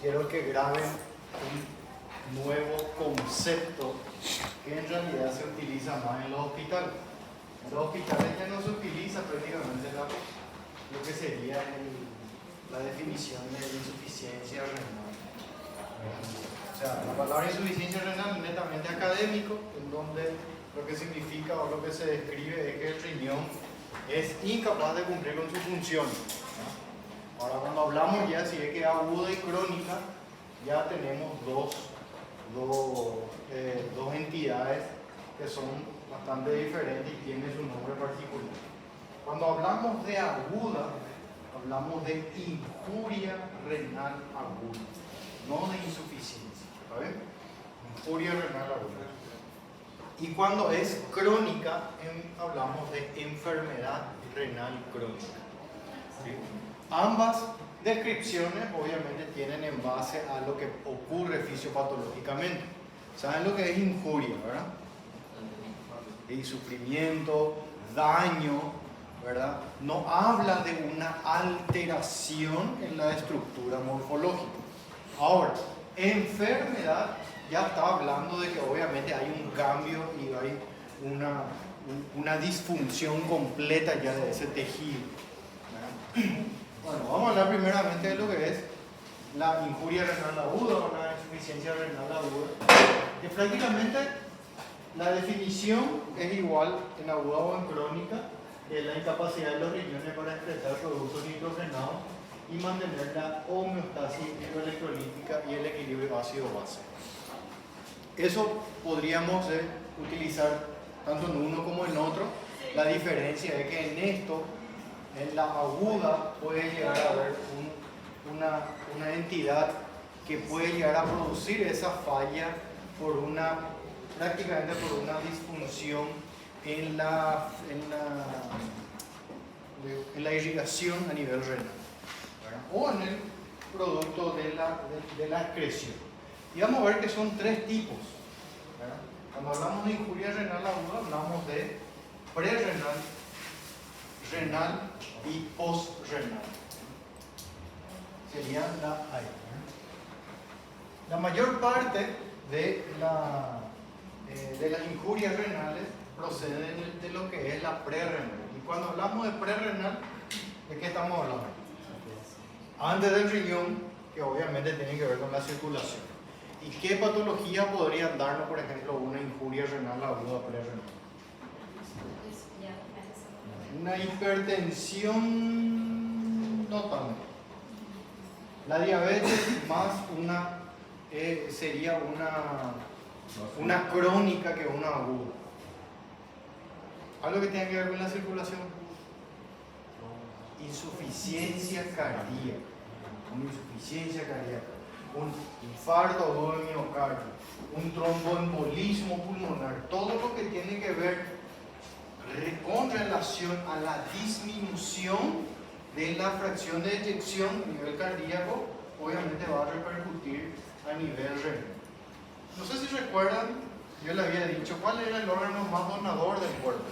quiero que graben un nuevo concepto que en realidad se utiliza más en los hospitales. En los hospitales ya no se utiliza prácticamente lo que sería la definición de insuficiencia renal. O sea, la palabra insuficiencia renal es netamente académico, en donde lo que significa o lo que se describe es que el riñón es incapaz de cumplir con su función. Ahora, cuando hablamos ya si es que aguda y crónica, ya tenemos dos entidades que son bastante diferentes y tienen su nombre particular. Cuando hablamos de aguda, hablamos de injuria renal aguda, no de insuficiencia. ¿Está bien? Injuria renal aguda. Y cuando es crónica, hablamos de enfermedad renal crónica. ¿Sí? Ambas descripciones obviamente tienen en base a lo que ocurre fisiopatológicamente. ¿Saben lo que es injuria, verdad? Y sufrimiento, daño, ¿verdad? No habla de una alteración en la estructura morfológica. Ahora, enfermedad ya está hablando de que obviamente hay un cambio y hay una disfunción completa ya de ese tejido, ¿verdad? Bueno, vamos a hablar primeramente de lo que es la injuria renal aguda o la insuficiencia renal aguda, que prácticamente la definición es igual en aguda o en crónica, de la incapacidad de los riñones para excretar productos nitrogenados y mantener la homeostasis hidroelectrolítica y el equilibrio ácido-base. Eso podríamos utilizar tanto en uno como en otro. La diferencia es que en esto, en la aguda, puede llegar a haber una entidad que puede llegar a producir esa falla prácticamente por una disfunción en la irrigación a nivel renal, ¿verdad? O en el producto de la excreción. Y vamos a ver que son tres tipos, ¿verdad? Cuando hablamos de injuria renal aguda, hablamos de prerrenal, renal y postrenal. Sería la A. La mayor parte de las injurias renales proceden de lo que es la prerrenal. Y cuando hablamos de prerrenal, ¿de qué estamos hablando? Antes del riñón, que obviamente tiene que ver con la circulación. ¿Y qué patología podrían darnos, por ejemplo, una injuria renal aguda prerrenal? Una hipertensión no tanto. La diabetes más sería una crónica que una aguda. ¿Algo que tenga que ver con la circulación? Insuficiencia cardíaca. Una insuficiencia cardíaca. Un infarto agudo de miocardio. Un tromboembolismo pulmonar. Todo lo que tiene que ver con relación a la disminución de la fracción de eyección a nivel cardíaco, obviamente va a repercutir a nivel renal. No sé si recuerdan, yo les había dicho cuál era el órgano más donador del cuerpo.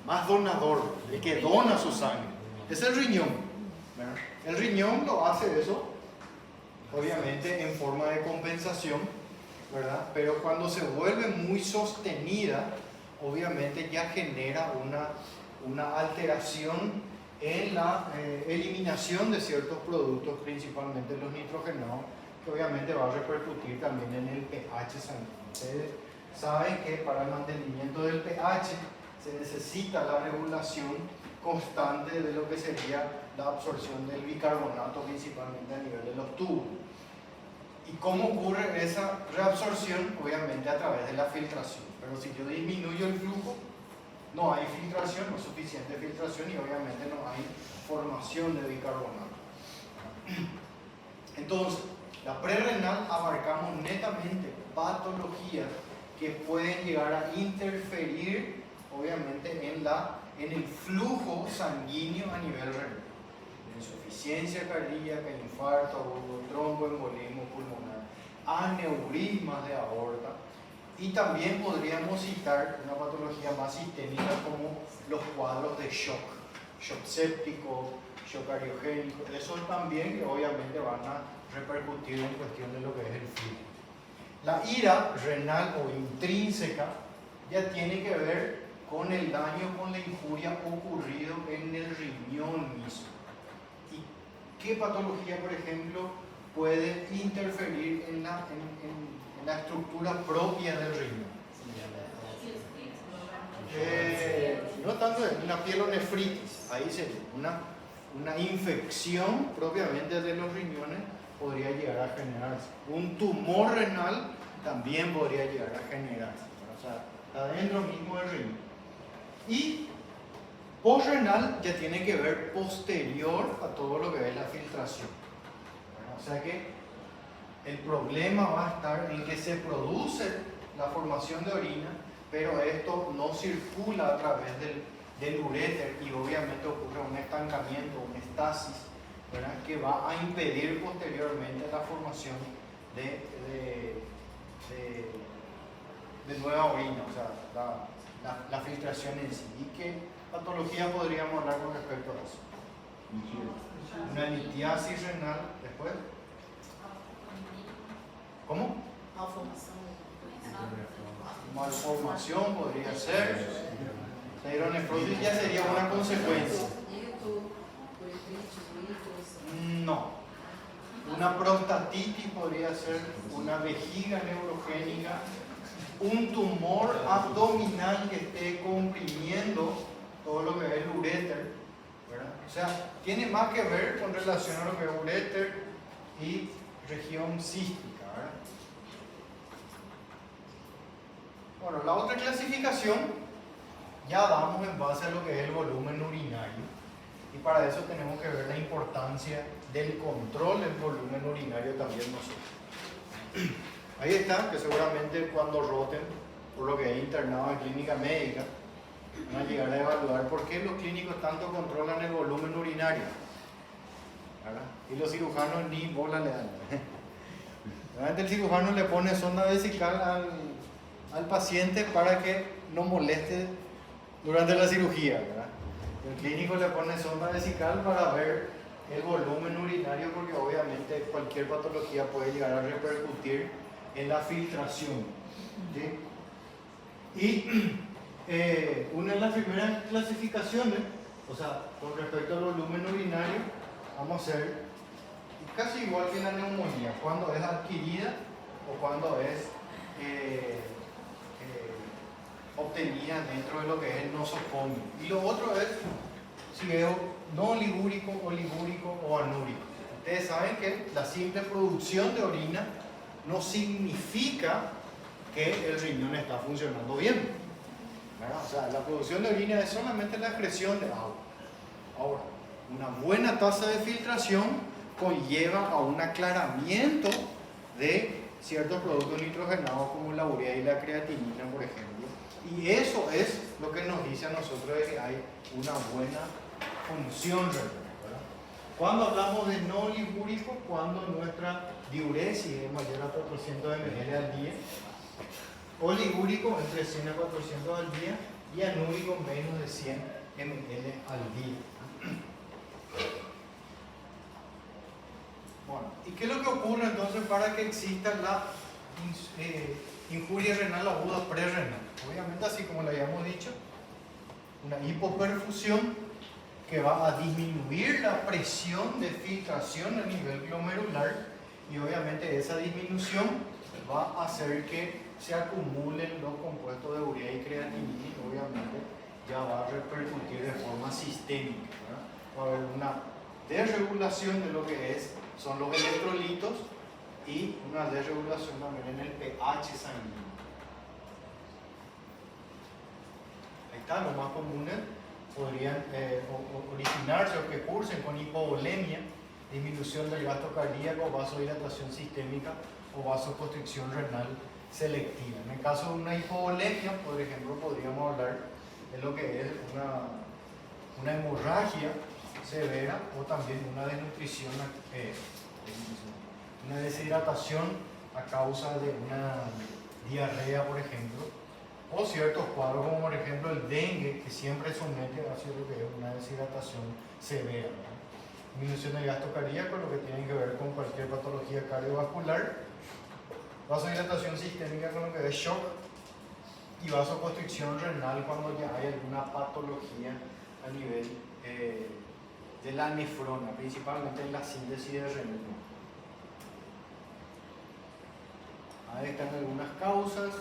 Más donador, el que dona su sangre. Es el riñón, ¿verdad? El riñón lo hace eso, obviamente en forma de compensación, ¿verdad? Pero cuando se vuelve muy sostenida, obviamente ya genera una alteración en la eliminación de ciertos productos, principalmente los nitrogenados, que obviamente va a repercutir también en el pH sanguíneo. Ustedes saben que para el mantenimiento del pH se necesita la regulación constante de lo que sería la absorción del bicarbonato, principalmente a nivel de los tubos. ¿Y cómo ocurre esa reabsorción? Obviamente a través de la filtración. Pero si yo disminuyo el flujo, no hay filtración, no es suficiente filtración y obviamente no hay formación de bicarbonato. Entonces, la prerrenal abarcamos netamente patologías que pueden llegar a interferir obviamente en el flujo sanguíneo a nivel renal. Insuficiencia cardíaca, infarto, tromboembolismo pulmonar, aneurismas de aorta. Y también podríamos citar una patología más sistémica como los cuadros de shock séptico, shock cariogénico, eso también que obviamente van a repercutir en cuestión de lo que es el flujo. La ira renal o intrínseca ya tiene que ver con el daño, con la injuria ocurrido en el riñón mismo. ¿Y qué patología, por ejemplo, puede interferir en la estructura propia del riñón? No tanto en la pielonefritis, ahí sería una infección propiamente de los riñones podría llegar a generarse. Un tumor renal también podría llegar a generarse, o sea, adentro mismo del riñón. Y postrenal ya tiene que ver posterior a todo lo que es la filtración. O sea que el problema va a estar en que se produce la formación de orina, pero esto no circula a través del uréter y obviamente ocurre un estancamiento, una estasis, ¿verdad?, que va a impedir posteriormente la formación de nueva orina, o sea, la filtración en sí. ¿Y qué patología podríamos hablar con respecto a eso? Una litiasis renal, después. ¿Cómo? Malformación podría ser. La hidronefrosis ya sería una consecuencia. No. Una prostatitis podría ser, una vejiga neurogénica, un tumor abdominal que esté comprimiendo todo lo que es el uréter, ¿verdad? O sea, tiene más que ver con relación a lo que es uréter y región cística, ¿verdad? Bueno, la otra clasificación ya damos en base a lo que es el volumen urinario, y para eso tenemos que ver la importancia del control del volumen urinario también nosotros. Ahí está, que seguramente cuando roten por lo que es internado en clínica médica van a llegar a evaluar por qué los clínicos tanto controlan el volumen urinario, ¿verdad? Y los cirujanos ni bola le dan. Realmente el cirujano le pone sonda vesical al paciente para que no moleste durante la cirugía, ¿verdad? El clínico le pone sonda vesical para ver el volumen urinario, porque obviamente cualquier patología puede llegar a repercutir en la filtración, ¿sí? Y una de las primeras clasificaciones, o sea, con respecto al volumen urinario, vamos a hacer casi igual que la neumonía, cuando es adquirida o cuando es obtenida dentro de lo que es el nosocomio. Y lo otro es si es no oligúrico, oligúrico o anúrico. Ustedes saben que la simple producción de orina no significa que el riñón está funcionando bien, ¿verdad? O sea, la producción de orina es solamente la excreción de agua. Ahora, una buena tasa de filtración conlleva a un aclaramiento de ciertos productos nitrogenados como la urea y la creatinina, por ejemplo. Y eso es lo que nos dice a nosotros de que hay una buena función renal, ¿verdad? Cuando hablamos de no ligúrico, cuando nuestra diuresis es mayor a 400 ml al día, oligúrico entre 100 a 400 al día y anúrico menos de 100 ml al día. Bueno, ¿y qué es lo que ocurre entonces para que exista la injuria renal aguda prerrenal? Obviamente, así como lo habíamos dicho, una hipoperfusión que va a disminuir la presión de filtración a nivel glomerular, y obviamente esa disminución va a hacer que se acumulen los compuestos de urea y creatinina, y obviamente ya va a repercutir de forma sistémica, ¿verdad? Va a haber una desregulación de lo que son los electrolitos y una desregulación también en el pH sanguíneo. Ahí está, los más comunes podrían originarse o que cursen con hipovolemia, disminución del gasto cardíaco, vasodilatación sistémica o vasoconstricción renal selectiva. En el caso de una hipovolemia, por ejemplo, podríamos hablar de lo que es una hemorragia severa o también una desnutrición, una deshidratación a causa de una diarrea, por ejemplo, o ciertos cuadros como por ejemplo el dengue, que siempre somete a lo que es una deshidratación severa, ¿verdad? disminución del gasto cardíaco, lo que tiene que ver con cualquier patología cardiovascular, vasodilatación sistémica con lo que es shock y vasoconstricción renal cuando ya hay alguna patología a nivel de la nefrona, principalmente en la síntesis de renina. Ahí están algunas causas.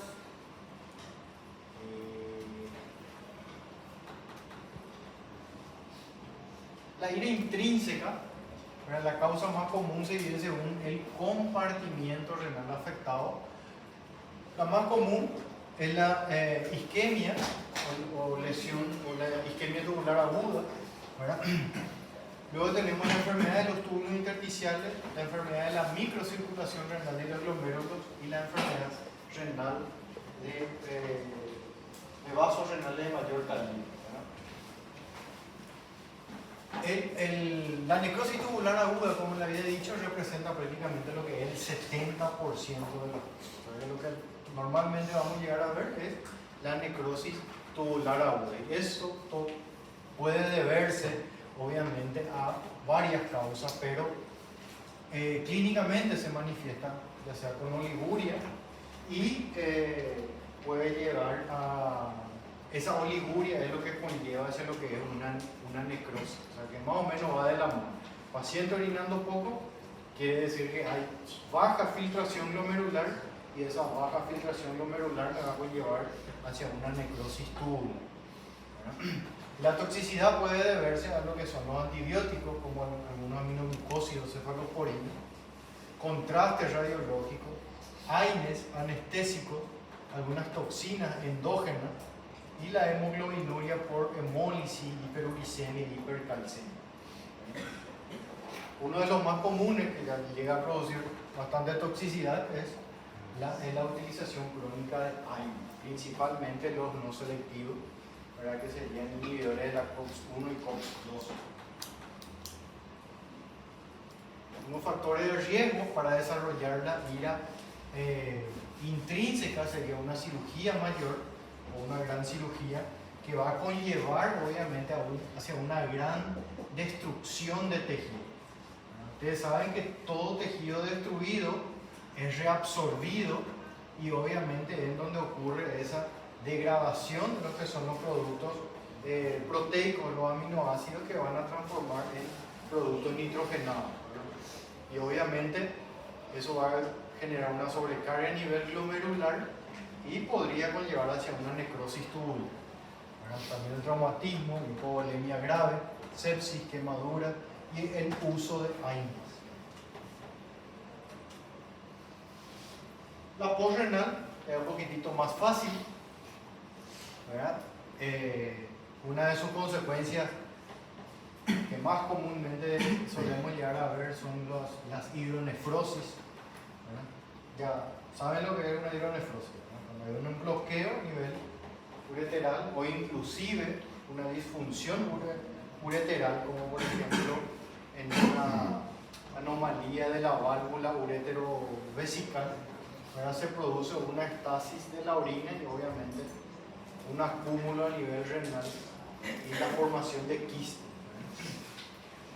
La ira intrínseca, la causa más común se divide según el compartimiento renal afectado. La más común es la isquemia o lesión o la isquemia tubular aguda, ¿verdad? Luego tenemos la enfermedad de los túbulos intersticiales, la enfermedad de la microcirculación renal de los glomérulos y la enfermedad renal de vasos renales de mayor calibre. La necrosis tubular aguda, como le había dicho, representa prácticamente lo que es el 70% de la cosa. Lo que normalmente vamos a llegar a ver es la necrosis tubular aguda. Y eso puede deberse, obviamente, a varias causas, pero clínicamente se manifiesta ya sea con oliguria y puede llegar a... Esa oliguria es lo que conlleva hacia lo que es una necrosis, o sea que más o menos va de la mano. Paciente orinando poco quiere decir que hay baja filtración glomerular y esa baja filtración glomerular me va a conllevar hacia una necrosis tubular. La toxicidad puede deberse a lo que son los antibióticos, como algunos aminoglucósidos, cefalosporinos, contraste radiológico, AINES, anestésicos, algunas toxinas endógenas, y la hemoglobinuria por hemólisis, hiperuricemia y hipercalcemia. Uno de los más comunes que llega a producir bastante toxicidad es la utilización crónica de AINES, principalmente los no selectivos, ¿verdad? Que serían inhibidores de la COX-1 y COX-2. Unos factores de riesgo para desarrollar la ira intrínseca sería una cirugía mayor o una gran cirugía que va a conllevar obviamente hacia una gran destrucción de tejido. Ustedes saben que todo tejido destruido es reabsorbido y obviamente es donde ocurre esa degradación de lo que son los productos proteicos, los aminoácidos que van a transformar en productos nitrogenados, ¿verdad? Y obviamente eso va a generar una sobrecarga a nivel glomerular y podría conllevar hacia una necrosis tubular. También el traumatismo, hipovolemia grave, sepsis, quemadura y el uso de AINES. La postrenal es un poquitito más fácil, ¿verdad? Una de sus consecuencias que más comúnmente solemos llegar a ver son las hidronefrosis, ¿verdad? Ya saben lo que es una hidronefrosis, ¿verdad? Cuando hay un bloqueo a nivel ureteral o inclusive una disfunción ureteral, como por ejemplo en una anomalía de la válvula ureterovesical, ¿verdad? Se produce una estasis de la orina y obviamente un acúmulo a nivel renal y la formación de quistes.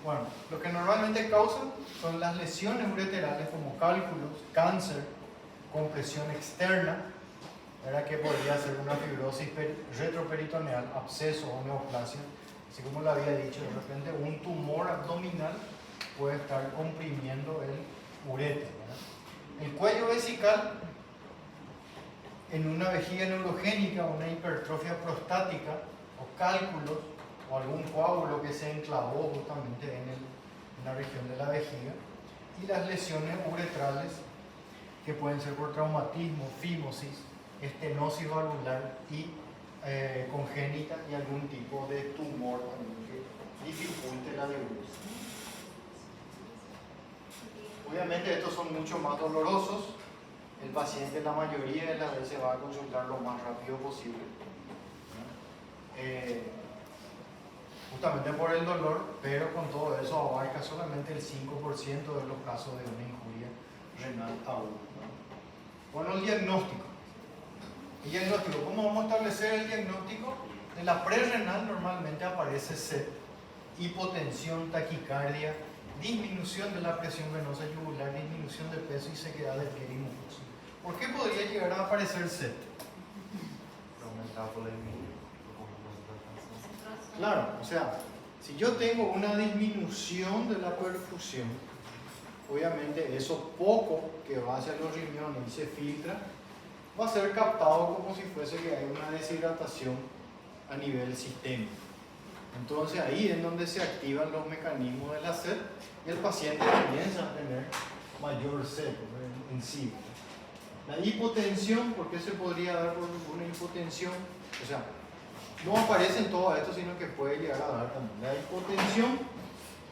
Bueno, lo que normalmente causan son las lesiones ureterales como cálculos, cáncer, compresión externa, ¿verdad? Que podría ser una fibrosis retroperitoneal, absceso o neoplasia. Así como lo había dicho, de repente un tumor abdominal puede estar comprimiendo el uréter, ¿verdad? El cuello vesical, en una vejiga neurogénica, una hipertrofia prostática o cálculos o algún coágulo que se enclavó justamente en la región de la vejiga, y las lesiones uretrales que pueden ser por traumatismo, fimosis, estenosis valvular y congénita y algún tipo de tumor también que dificulte la diuresis. Obviamente estos son mucho más dolorosos. El paciente la mayoría de las veces va a consultar lo más rápido posible, justamente por el dolor, pero con todo eso abarca solamente el 5% de los casos de una injuria renal aguda. Bueno, el diagnóstico. ¿Cómo vamos a establecer el diagnóstico? En la prerrenal normalmente aparece sed, hipotensión, taquicardia, disminución de la presión venosa yugular, disminución de peso y sequedad del pie y mucosa. ¿Por qué podría llegar a aparecer sed? Claro, o sea, si yo tengo una disminución de la perfusión, obviamente eso poco que va hacia los riñones y se filtra, va a ser captado como si fuese que hay una deshidratación a nivel sistémico. Entonces ahí es donde se activan los mecanismos de la sed y el paciente comienza a tener mayor sed en sí. La hipotensión, ¿por qué se podría dar por una hipotensión? O sea, no aparece en todo esto, sino que puede llegar a dar también. La hipotensión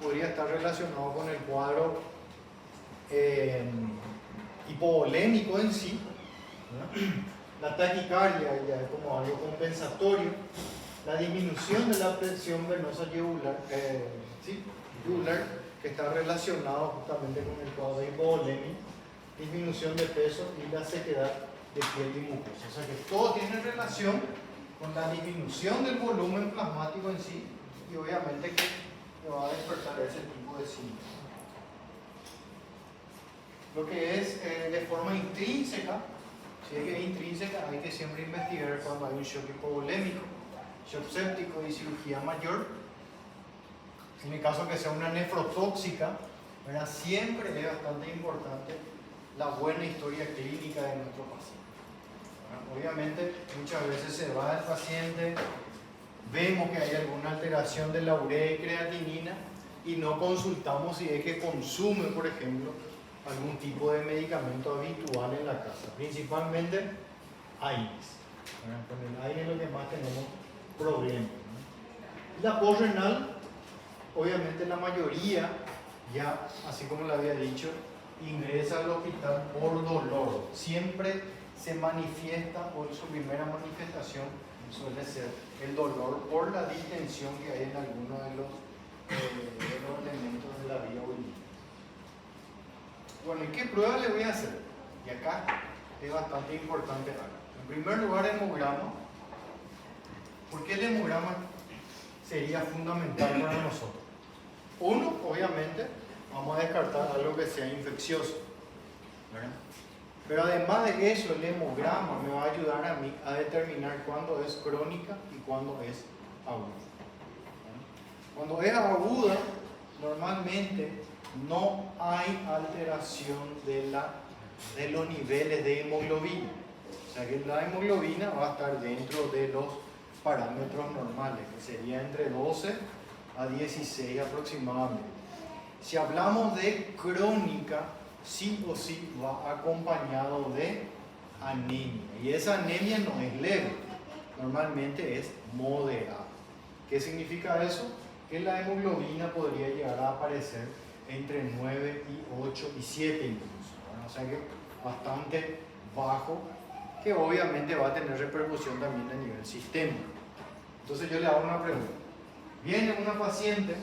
podría estar relacionado con el cuadro hipovolémico en sí, ¿verdad? La taquicardia ya es como algo compensatorio. La disminución de la presión venosa yugular, yugular, que está relacionado justamente con el cuadro hipovolémico, disminución de peso y la sequedad de piel y mucosa. O sea que todo tiene relación con la disminución del volumen plasmático en sí y obviamente que va a despertar ese tipo de síntomas. Lo que es de forma intrínseca, si es que es intrínseca, hay que siempre investigar cuando hay un shock hipovolémico, shock séptico y cirugía mayor. En el caso que sea una nefrotóxica, ¿verdad? Siempre es bastante importante la buena historia clínica de nuestro paciente. Obviamente, muchas veces se va el paciente, vemos que hay alguna alteración de la urea y creatinina y no consultamos si es que consume, por ejemplo, algún tipo de medicamento habitual en la casa, principalmente AINES. Con el AINES es lo que más tenemos problemas. La postrenal, obviamente la mayoría, ya así como le había dicho, ingresa al hospital por dolor. Siempre se manifiesta, o su primera manifestación suele ser el dolor por la distensión que hay en alguno de los elementos de la vía urinaria. Bueno, ¿y qué prueba le voy a hacer? Y acá es bastante importante algo. En primer lugar, hemograma. ¿Por qué el hemograma sería fundamental para nosotros? Uno, obviamente, vamos a descartar algo que sea infeccioso, ¿verdad? Pero además de eso, el hemograma me va a ayudar a mí a determinar cuándo es crónica y cuándo es aguda. Cuando es aguda, normalmente no hay alteración de los niveles de hemoglobina. O sea que la hemoglobina va a estar dentro de los parámetros normales, que sería entre 12 a 16 aproximadamente. Si hablamos de crónica, sí o sí va acompañado de anemia. Y esa anemia no es leve, normalmente es moderada. ¿Qué significa eso? Que la hemoglobina podría llegar a aparecer entre 9 y 8 y 7 incluso, ¿verdad? O sea que bastante bajo, que obviamente va a tener repercusión también a nivel sistémico. Entonces yo le hago una pregunta. Viene una paciente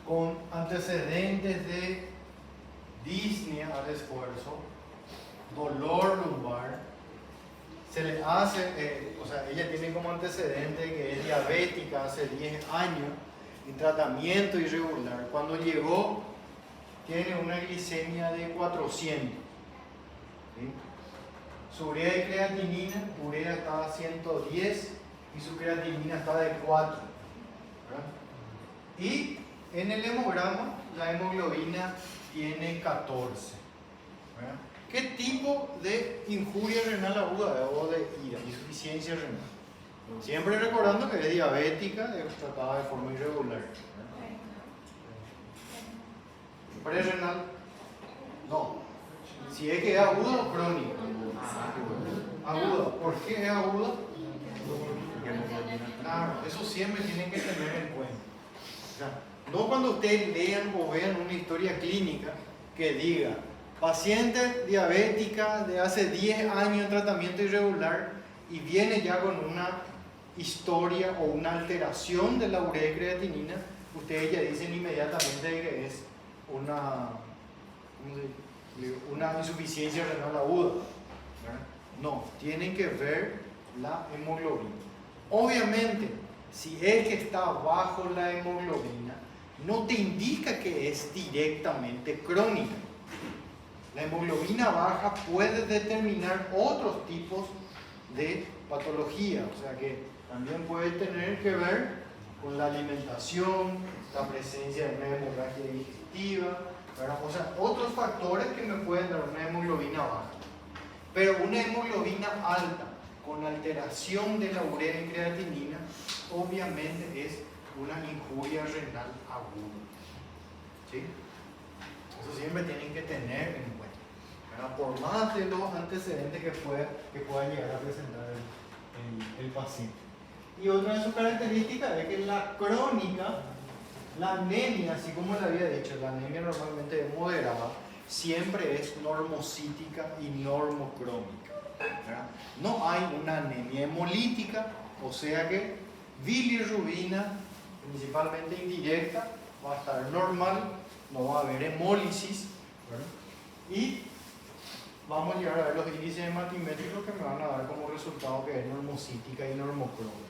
con antecedentes de disnea al esfuerzo, dolor lumbar, se le hace, o sea, ella tiene como antecedente que es diabética hace 10 años, en tratamiento irregular. Cuando llegó, tiene una glicemia de 400. ¿Sí? Su urea y creatinina, urea está a 110 y su creatinina está de 4. ¿Verdad? Y en el hemograma, la hemoglobina tiene 14. ¿Verdad? ¿Qué tipo de injuria renal aguda o de insuficiencia renal? Siempre recordando que es diabética, es tratada de forma irregular. ¿Pre-renal? No. Si es que es aguda o crónica. Aguda. ¿Por qué es aguda? Claro, eso siempre tienen que tener en cuenta. O sea, no cuando ustedes lean o vean una historia clínica que diga paciente diabética de hace 10 años en tratamiento irregular y viene ya con una historia o una alteración de la urea y creatinina, ustedes ya dicen inmediatamente que es una insuficiencia renal aguda, ¿verdad? No, tienen que ver la hemoglobina. Obviamente, si es que está bajo la hemoglobina, no te indica que es directamente crónica. La hemoglobina baja puede determinar otros tipos de patología, o sea que también puede tener que ver con la alimentación, la presencia de una hemorragia digestiva, ¿verdad? O sea, otros factores que me pueden dar una hemoglobina baja. Pero una hemoglobina alta con alteración de la urea y creatinina obviamente es una injuria renal aguda. ¿Sí? Eso siempre tienen que tener en cuenta, ¿verdad? Por más de los antecedentes que pueda llegar a presentar el paciente. Y otra de sus características es que la crónica, la anemia, así como le había dicho, la anemia normalmente es moderada, siempre es normocítica y normocrónica, ¿verdad? No hay una anemia hemolítica, o sea que bilirrubina, principalmente indirecta, va a estar normal, no va a haber hemólisis, ¿verdad? Y vamos a llegar a ver los índices hematimétricos que me van a dar como resultado que es normocítica y normocrónica.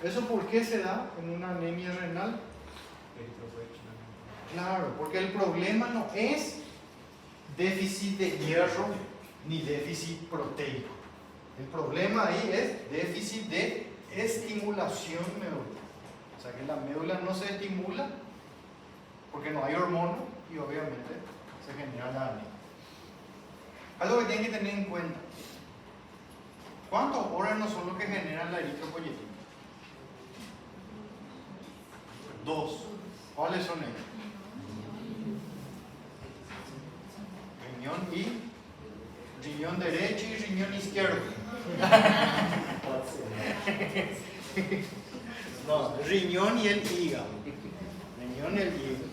¿Eso por qué se da en una anemia renal? Claro, porque el problema no es déficit de hierro ni déficit proteico. El problema ahí es déficit de estimulación medular. O sea que la médula no se estimula porque no hay hormona y obviamente se genera la anemia. Algo que tienen que tener en cuenta: ¿cuántos órganos son los que generan la eritropoyetina? 2. ¿Cuáles son ellos? Riñón derecho y riñón izquierdo. No, riñón y el hígado. Riñón y el hígado.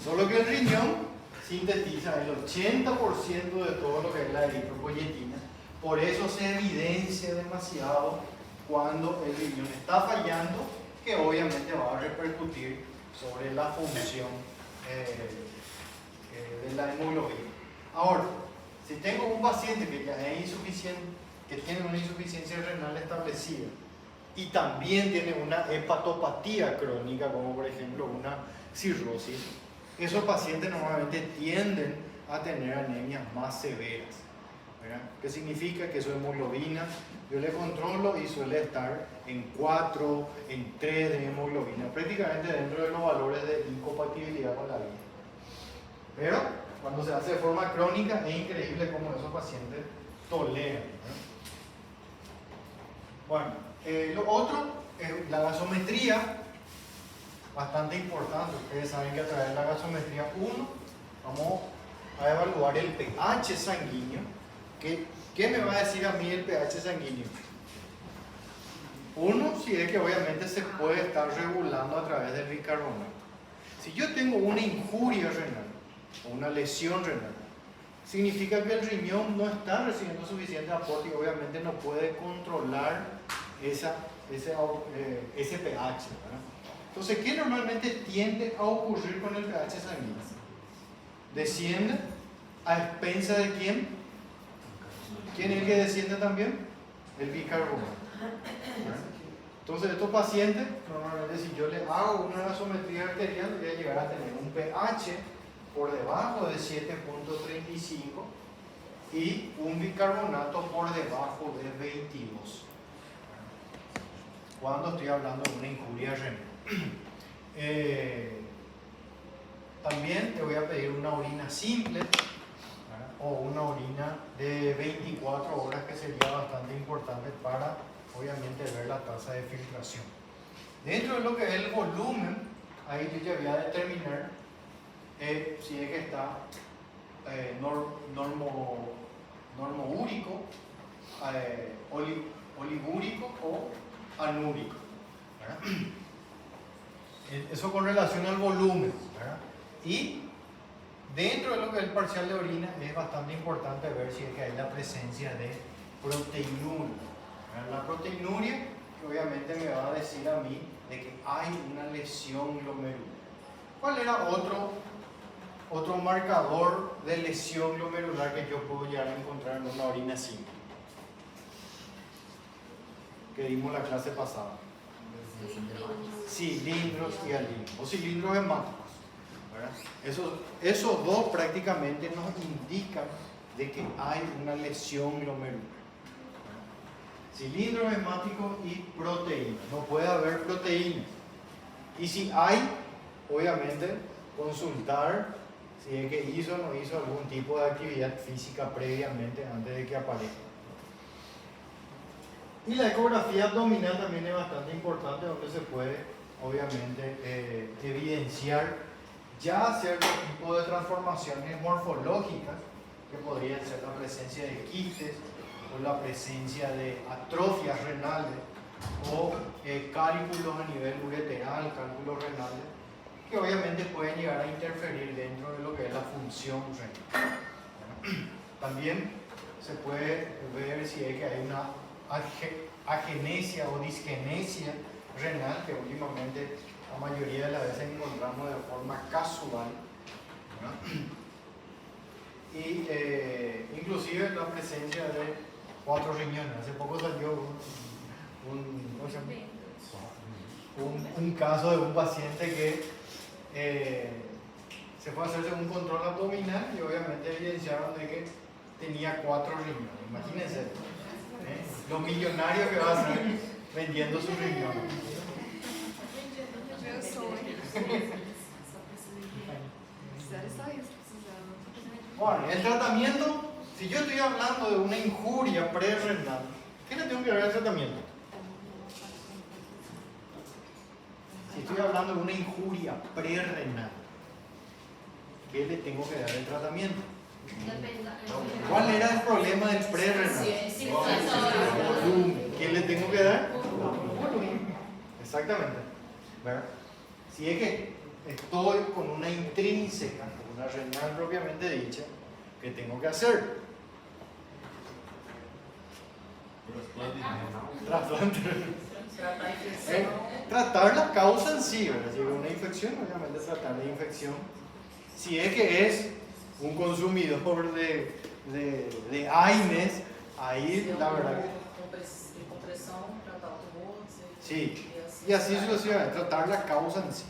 Solo que el riñón sintetiza el 80% de todo lo que es la eritropoyetina. Por eso se evidencia demasiado cuando el riñón está fallando, que obviamente va a repercutir sobre la función de la hemoglobina. Ahora, si tengo un paciente que ya es insuficiente, que tiene una insuficiencia renal establecida y también tiene una hepatopatía crónica, como por ejemplo una cirrosis, esos pacientes normalmente tienden a tener anemias más severas, ¿verdad? Que significa que su hemoglobina yo le controlo y suele estar en 4, en 3 de hemoglobina, prácticamente dentro de los valores de incompatibilidad con la vida. Pero cuando se hace de forma crónica es increíble cómo esos pacientes toleran, ¿verdad? Bueno, lo otro es la gasometría, bastante importante. Ustedes saben que a través de la gasometría 1 vamos a evaluar el pH sanguíneo. ¿Qué me va a decir a mí el pH sanguíneo? Uno, si es que obviamente se puede estar regulando a través del bicarbonato. Si yo tengo una injuria renal o una lesión renal, significa que el riñón no está recibiendo suficiente aporte y obviamente no puede controlar ese pH, ¿verdad? Entonces, ¿qué normalmente tiende a ocurrir con el pH sanguíneo? Desciende a expensa de ¿quién? ¿Quién es el que desciende también? El bicarbonato. Entonces, estos pacientes, normalmente si yo les hago una gasometría arterial, voy a llegar a tener un pH por debajo de 7.35 y un bicarbonato por debajo de 22. Cuando estoy hablando de una injuria renal. También te voy a pedir una orina simple, ¿verdad? O una orina de 24 horas, que sería bastante importante para obviamente ver la tasa de filtración. Dentro de lo que es el volumen, ahí yo ya voy a determinar si es que está normoúrico, oligúrico o anúrico, ¿verdad? Eso con relación al volumen, ¿verdad? Y dentro de lo que es el parcial de orina es bastante importante ver si es que hay la presencia de proteinuria. La proteinuria obviamente me va a decir a mí de que hay una lesión glomerular. ¿Cuál era otro marcador de lesión glomerular que yo puedo llegar a encontrar en una orina simple? Que dimos la clase pasada. cilindros y alinos, o cilindros hemáticos, ¿verdad? Esos dos prácticamente nos indican de que hay una lesión glomerular. Cilindros hemáticos y proteínas. No puede haber proteínas. Y si hay, obviamente, consultar si es que hizo o no hizo algún tipo de actividad física previamente antes de que aparezca. Y la ecografía abdominal también es bastante importante, donde se puede, obviamente, evidenciar ya cierto tipo de transformaciones morfológicas, que podrían ser la presencia de quistes, o la presencia de atrofias renales, o cálculos a nivel ureteral, cálculos renales, que obviamente pueden llegar a interferir dentro de lo que es la función renal. También se puede ver si es que hay una agenesia o disgenesia renal, que últimamente la mayoría de las veces encontramos de forma casual, y inclusive la presencia de 4 riñones. Hace poco salió un caso de un paciente que se fue a hacerse un control abdominal y obviamente evidenciaron de que tenía 4 riñones. Imagínense lo millonario que va a ser vendiendo sus riñones. Bueno, el tratamiento, si yo estoy hablando de una injuria prerrenal, ¿qué le tengo que dar al tratamiento? Si estoy hablando de una injuria prerrenal, ¿qué le tengo que dar al tratamiento? ¿Cuál era el problema del prerrenal? Volumen. ¿Qué le tengo que dar? Volumen. Exactamente. ¿Verdad? Si es que estoy con una intrínseca, una renal propiamente dicha, ¿qué tengo que hacer? Trasplante. Tratar la causa en sí, ¿verdad? Si es una infección, obviamente tratar la infección. Si es que es un consumidor de AINES, ahí la verdad que... Sí, y así sucesivamente, tratar la causa en sí.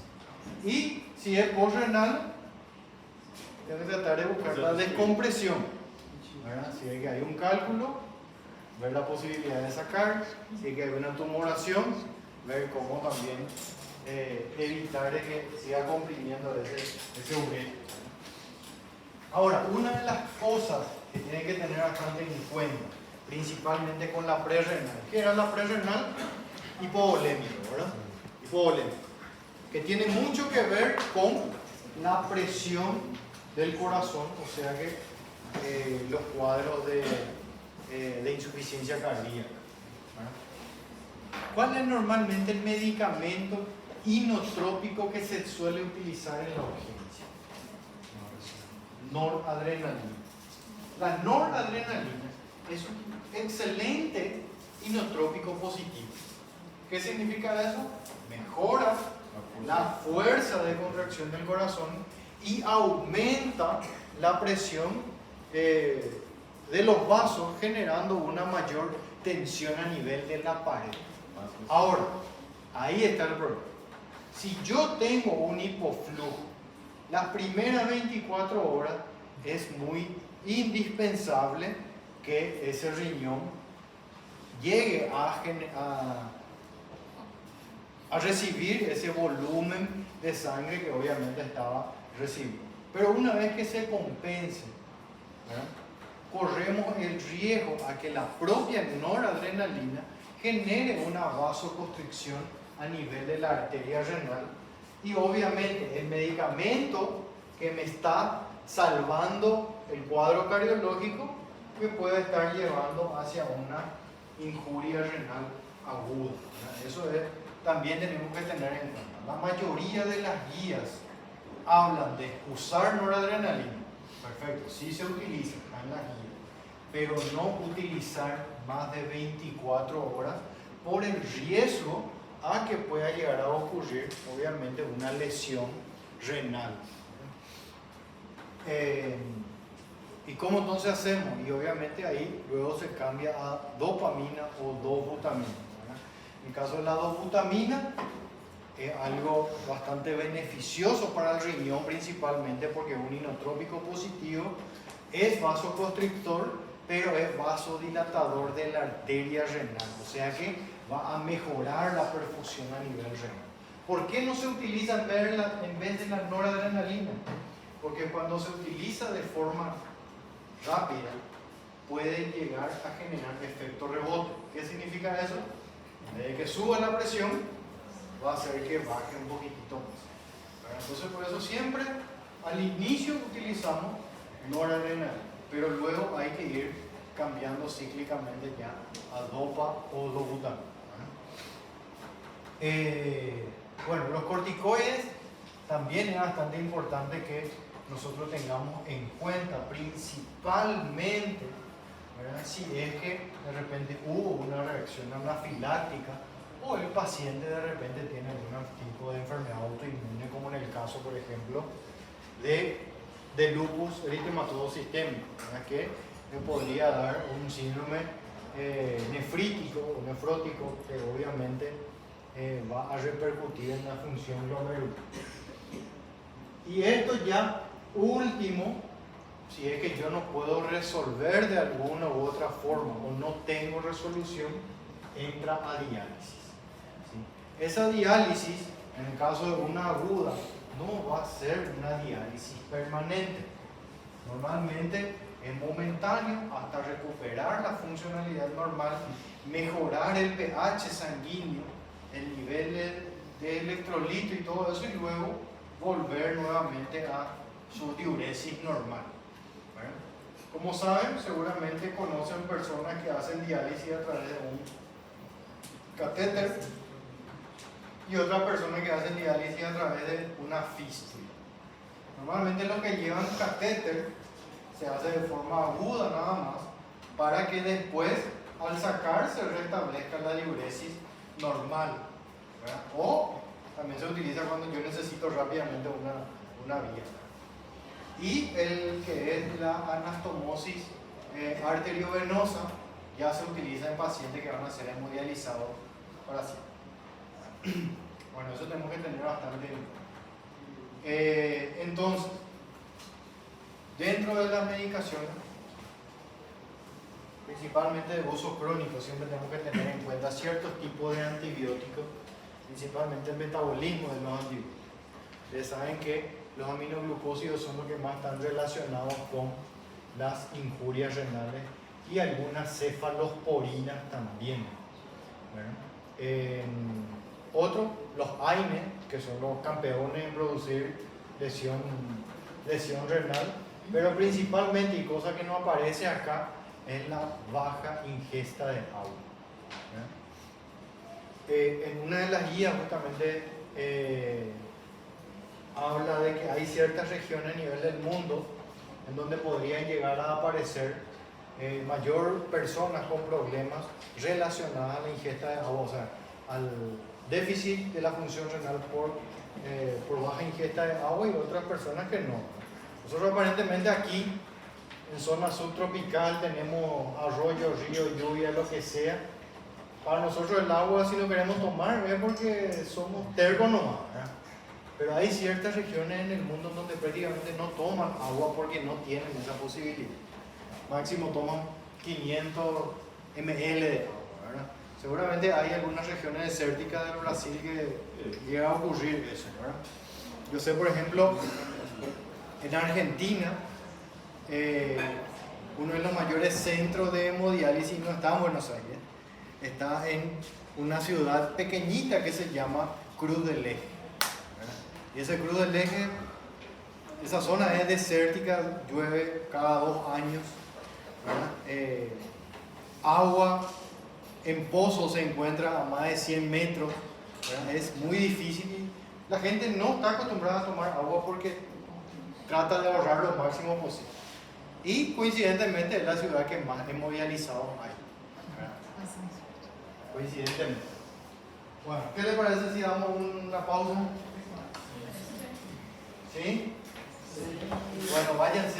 Y si es postrenal, tengo que tratar de buscar la descompresión, ¿verdad? Si es que hay un cálculo, ver la posibilidad de sacar, si es que hay una tumoración, ver cómo también evitar de que siga comprimiendo ese uretra. Ahora, una de las cosas que tienen que tener bastante en cuenta, principalmente con la prerrenal, ¿qué era la prerrenal? Hipovolémico, ¿verdad? Hipovolémico, que tiene mucho que ver con la presión del corazón, o sea que los cuadros de insuficiencia cardíaca, ¿verdad? ¿Cuál es normalmente el medicamento inotrópico que se suele utilizar en la urgencia? Noradrenalina. La noradrenalina es un excelente inotrópico positivo. ¿Qué significa eso? Mejora la fuerza de contracción del corazón y aumenta la presión de los vasos, generando una mayor tensión a nivel de la pared. Ahora, ahí está el problema. Si yo tengo un hipoflujo, las primeras 24 horas es muy indispensable que ese riñón llegue a recibir ese volumen de sangre que obviamente estaba recibiendo. Pero una vez que se compense, ¿verdad?, corremos el riesgo a que la propia noradrenalina genere una vasoconstricción a nivel de la arteria renal, y obviamente el medicamento que me está salvando el cuadro cardiológico me puede estar llevando hacia una injuria renal aguda, ¿verdad? Eso también tenemos que tener en cuenta. La mayoría de las guías hablan de usar noradrenalina. Perfecto, sí se utiliza en las guías, pero no utilizar más de 24 horas por el riesgo a que pueda llegar a ocurrir, obviamente, una lesión renal. ¿Y cómo entonces hacemos? Y obviamente ahí luego se cambia a dopamina o dobutamina, ¿verdad? En el caso de la dobutamina, es algo bastante beneficioso para el riñón, principalmente porque es un inotrópico positivo, es vasoconstrictor, pero es vasodilatador de la arteria renal, o sea que va a mejorar la perfusión a nivel renal. ¿Por qué no se utiliza en vez de la noradrenalina? Porque cuando se utiliza de forma rápida, puede llegar a generar efecto rebote. ¿Qué significa eso? En vez de que suba la presión, va a hacer que baje un poquitito más. Entonces, por eso siempre al inicio utilizamos noradrenalina, pero luego hay que ir cambiando cíclicamente ya a dopa o dobutamina. Bueno, los corticoides también es bastante importante que nosotros tengamos en cuenta, principalmente, ¿verdad? Si es que de repente hubo una reacción anafiláctica o el paciente de repente tiene algún tipo de enfermedad autoinmune, como en el caso, por ejemplo, de lupus eritematoso sistémico, ¿verdad? Que le podría dar un síndrome nefrítico o nefrótico que obviamente va a repercutir en la función glomerular. Y esto ya último, si es que yo no puedo resolver de alguna u otra forma o no tengo resolución, entra a diálisis. ¿Sí? Esa diálisis, en el caso de una aguda, no va a ser una diálisis permanente. Normalmente es momentáneo hasta recuperar la funcionalidad normal, mejorar el pH sanguíneo, el nivel de electrolito y todo eso, y luego volver nuevamente a su diuresis normal. ¿Bueno? Como saben, seguramente conocen personas que hacen diálisis a través de un catéter y otras personas que hacen diálisis a través de una fístula. Normalmente los que llevan catéter se hace de forma aguda nada más, para que después al sacar se restablezca la diuresis normal, ¿verdad? O también se utiliza cuando yo necesito rápidamente una vía. Y el que es la anastomosis arteriovenosa ya se utiliza en pacientes que van a ser hemodializados para siempre. Bueno, eso tenemos que tener bastante en cuenta. Entonces, dentro de la medicación, principalmente de uso crónico, siempre tenemos que tener en cuenta ciertos tipos de antibióticos, principalmente el metabolismo de los antibióticos. Ustedes saben que los aminoglucósidos son los que más están relacionados con las injurias renales y algunas cefalosporinas también. Bueno, otro, los AINE, que son los campeones en producir lesión renal, pero principalmente, y cosa que no aparece acá, es la baja ingesta de agua. En una de las guías justamente habla de que hay ciertas regiones a nivel del mundo en donde podrían llegar a aparecer mayor personas con problemas relacionadas a la ingesta de agua, o sea, al déficit de la función renal por baja ingesta de agua, y otras personas que no. Nosotros aparentemente aquí, en zona subtropical, tenemos arroyo, río, lluvia, lo que sea. Para nosotros el agua, si lo queremos tomar, es porque somos tercos nomás, ¿verdad? Pero hay ciertas regiones en el mundo donde prácticamente no toman agua porque no tienen esa posibilidad. Máximo toman 500 ml de agua, ¿verdad? Seguramente hay algunas regiones desérticas del Brasil que llega a ocurrir eso, ¿verdad? Yo sé, por ejemplo, en Argentina, uno de los mayores centros de hemodiálisis no está en Buenos Aires, está en una ciudad pequeñita que se llama Cruz del Eje, ¿verdad? Y ese Cruz del Eje, esa zona es desértica, llueve cada 2 años, ¿verdad? Agua en pozos se encuentra a más de 100 metros, ¿verdad? Es muy difícil. La gente no está acostumbrada a tomar agua porque trata de ahorrar lo máximo posible. Y coincidentemente es la ciudad que más hemodializados hay, ¿verdad? Coincidentemente. Bueno, ¿qué le parece si damos una pausa? ¿Sí? Bueno, váyanse.